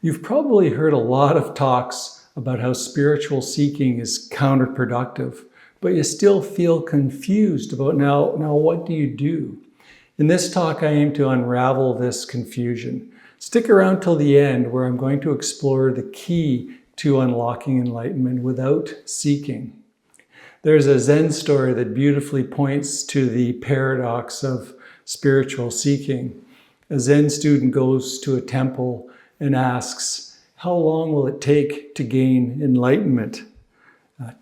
You've probably heard a lot of talks about how spiritual seeking is counterproductive, but you still feel confused about now what do you do? In this talk, I aim to unravel this confusion. Stick around till the end, where I'm going to explore the key to unlocking enlightenment without seeking. There's a Zen story that beautifully points to the paradox of spiritual seeking. A Zen student goes to a temple and asks, how long will it take to gain enlightenment?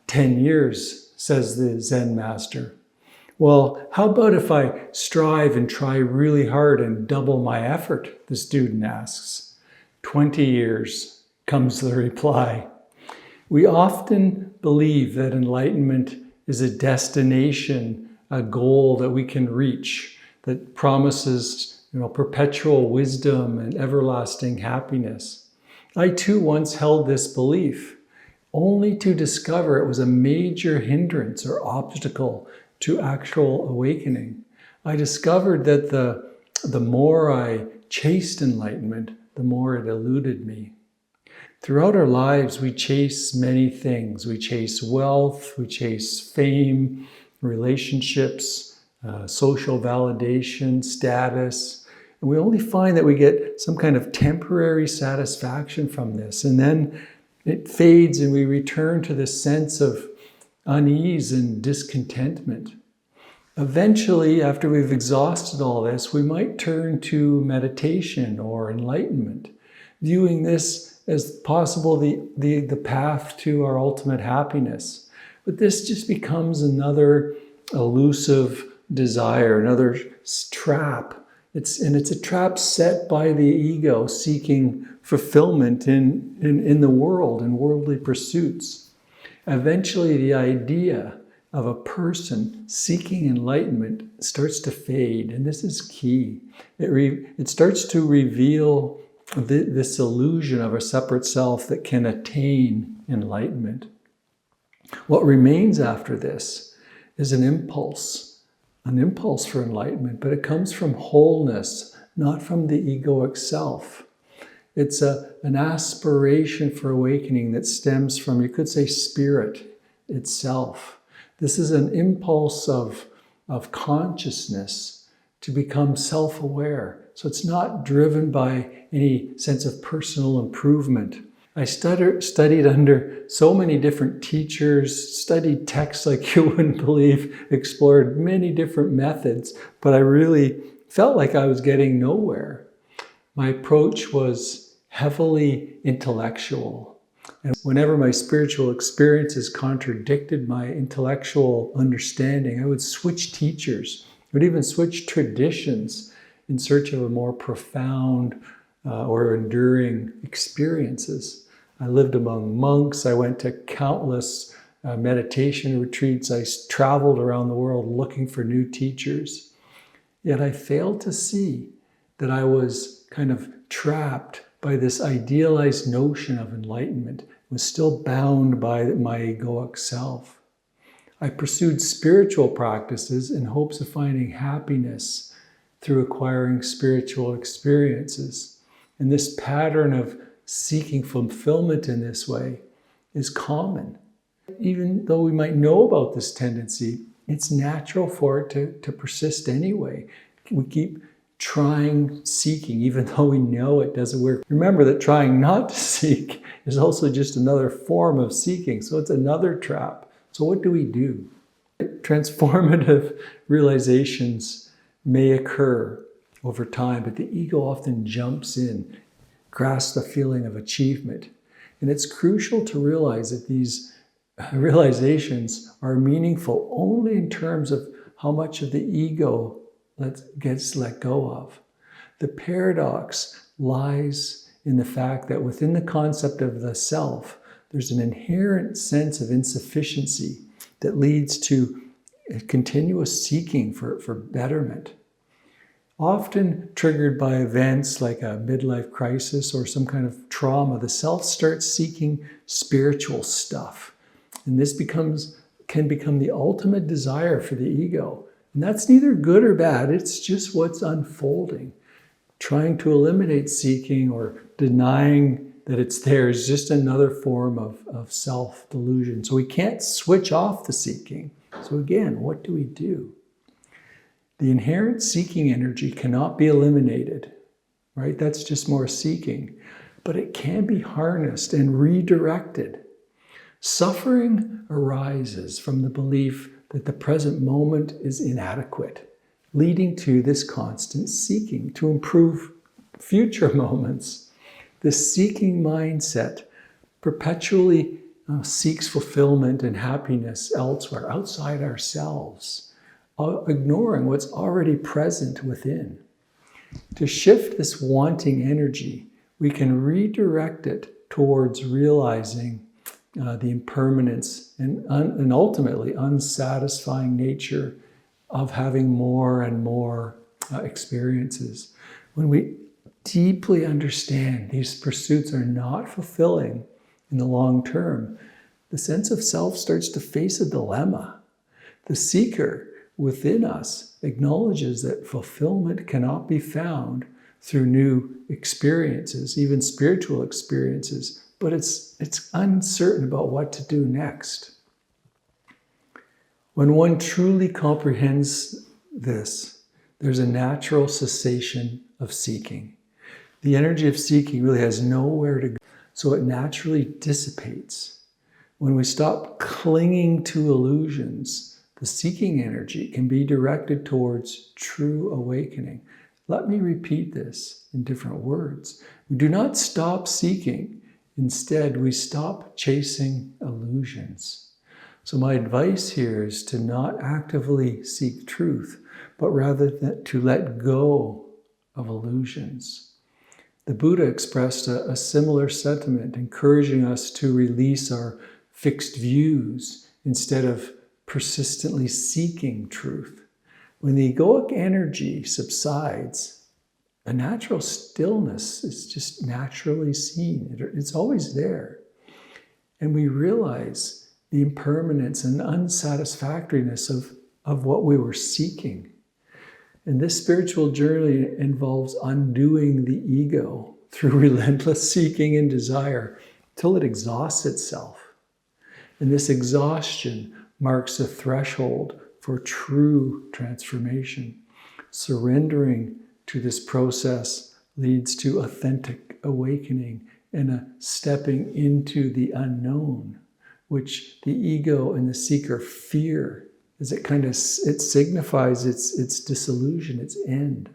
10 years, says the Zen master. Well, how about if I strive and try really hard and double my effort? The student asks. 20 years, comes the reply. We often believe that enlightenment is a destination, a goal that we can reach, that promises perpetual wisdom and everlasting happiness. I too once held this belief, only to discover it was a major hindrance or obstacle to actual awakening. I discovered that the more I chased enlightenment, the more it eluded me. Throughout our lives, we chase many things. We chase wealth, we chase fame, relationships, social validation, status. And we only find that we get some kind of temporary satisfaction from this. And then it fades and we return to this sense of unease and discontentment. Eventually, after we've exhausted all this, we might turn to meditation or enlightenment, viewing this as possible the path to our ultimate happiness. But this just becomes another elusive desire, another trap. It's a trap set by the ego seeking fulfillment in the world, in worldly pursuits. Eventually, the idea of a person seeking enlightenment starts to fade, and this is key. It starts to reveal this illusion of a separate self that can attain enlightenment. What remains after this is an impulse for enlightenment, but it comes from wholeness, not from the egoic self. It's an aspiration for awakening that stems from, you could say, spirit itself. This is an impulse of consciousness to become self-aware. So it's not driven by any sense of personal improvement. I studied under so many different teachers, studied texts like you wouldn't believe, explored many different methods, but I really felt like I was getting nowhere. My approach was heavily intellectual. And whenever my spiritual experiences contradicted my intellectual understanding, I would switch teachers. I would even switch traditions in search of a more profound or enduring experiences. I lived among monks. I went to countless meditation retreats. I traveled around the world looking for new teachers. Yet I failed to see that I was kind of trapped by this idealized notion of enlightenment, was still bound by my egoic self. I pursued spiritual practices in hopes of finding happiness through acquiring spiritual experiences. And this pattern of seeking fulfillment in this way is common. Even though we might know about this tendency, it's natural for it to persist anyway. We keep trying, seeking, even though we know it doesn't work. Remember that trying not to seek is also just another form of seeking. So it's another trap. So what do we do? Transformative realizations may occur over time, but the ego often jumps in, grasps the feeling of achievement. And it's crucial to realize that these realizations are meaningful only in terms of how much of the ego gets let go of. The paradox lies in the fact that within the concept of the self, there's an inherent sense of insufficiency that leads to a continuous seeking for betterment. Often triggered by events like a midlife crisis or some kind of trauma, the self starts seeking spiritual stuff. And this can become the ultimate desire for the ego. And that's neither good or bad, it's just what's unfolding. Trying to eliminate seeking or denying that it's there is just another form of self-delusion. So we can't switch off the seeking. So again, what do we do? The inherent seeking energy cannot be eliminated, right? That's just more seeking. But it can be harnessed and redirected. Suffering arises from the belief that the present moment is inadequate, leading to this constant seeking to improve future moments. The seeking mindset perpetually seeks fulfillment and happiness elsewhere, outside ourselves, ignoring what's already present within. To shift this wanting energy, we can redirect it towards realizing the impermanence and ultimately unsatisfying nature of having more and more experiences. When we deeply understand these pursuits are not fulfilling in the long term, the sense of self starts to face a dilemma. The seeker within us acknowledges that fulfillment cannot be found through new experiences, even spiritual experiences, but it's uncertain about what to do next. When one truly comprehends this, there's a natural cessation of seeking. The energy of seeking really has nowhere to go, so it naturally dissipates. When we stop clinging to illusions, the seeking energy can be directed towards true awakening. Let me repeat this in different words. We do not stop seeking. Instead, we stop chasing illusions. So my advice here is to not actively seek truth, but rather to let go of illusions. The Buddha expressed a similar sentiment, encouraging us to release our fixed views instead of persistently seeking truth. When the egoic energy subsides, a natural stillness is just naturally seen. It's always there. And we realize the impermanence and unsatisfactoriness of what we were seeking. And this spiritual journey involves undoing the ego through relentless seeking and desire till it exhausts itself. And this exhaustion marks a threshold for true transformation. Surrendering to this process leads to authentic awakening and a stepping into the unknown, which the ego and the seeker fear, as it signifies its disillusion, its end.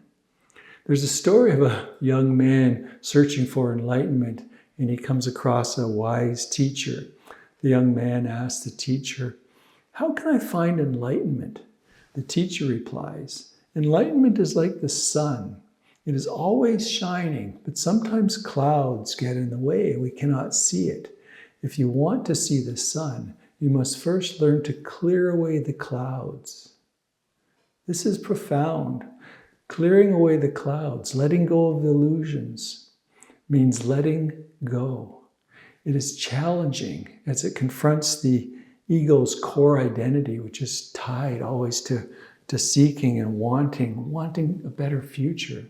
There's a story of a young man searching for enlightenment, and he comes across a wise teacher. The young man asks the teacher, "How can I find enlightenment?" The teacher replies, "Enlightenment is like the sun. It is always shining, but sometimes clouds get in the way and we cannot see it. If you want to see the sun, you must first learn to clear away the clouds." This is profound. Clearing away the clouds, letting go of the illusions, means letting go. It is challenging as it confronts the ego's core identity, which is tied always to seeking and wanting a better future.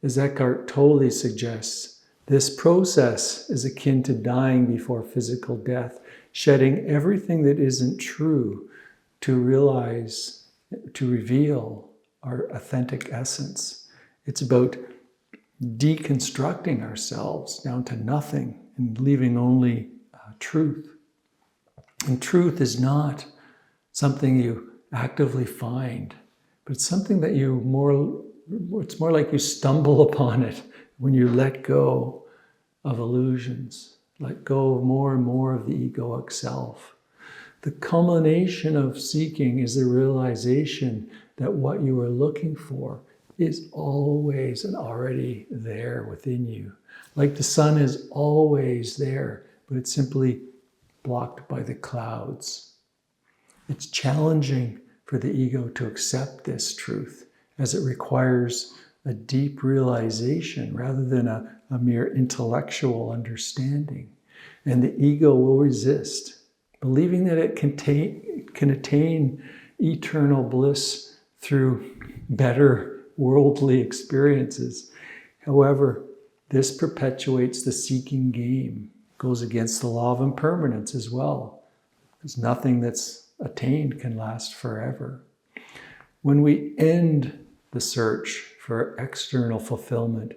As Eckhart Tolle suggests, this process is akin to dying before physical death, shedding everything that isn't true to reveal our authentic essence. It's about deconstructing ourselves down to nothing and leaving only truth. And truth is not something you actively find, but it's something that it's more like you stumble upon it when you let go of illusions, let go of more and more of the egoic self. The culmination of seeking is the realization that what you are looking for is always and already there within you. Like the sun is always there, but it's simply blocked by the clouds. It's challenging for the ego to accept this truth, as it requires a deep realization rather than a mere intellectual understanding. And the ego will resist, believing that it can attain eternal bliss through better worldly experiences. However, This perpetuates the seeking game, goes against the law of impermanence as well, because nothing that's attained can last forever. When we end the search for external fulfillment,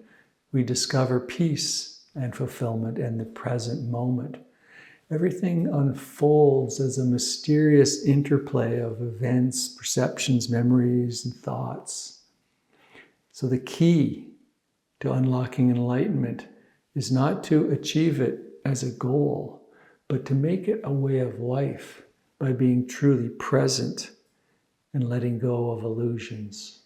we discover peace and fulfillment in the present moment. Everything unfolds as a mysterious interplay of events, perceptions, memories, and thoughts. So the key to unlocking enlightenment is not to achieve it as a goal, but to make it a way of life by being truly present and letting go of illusions.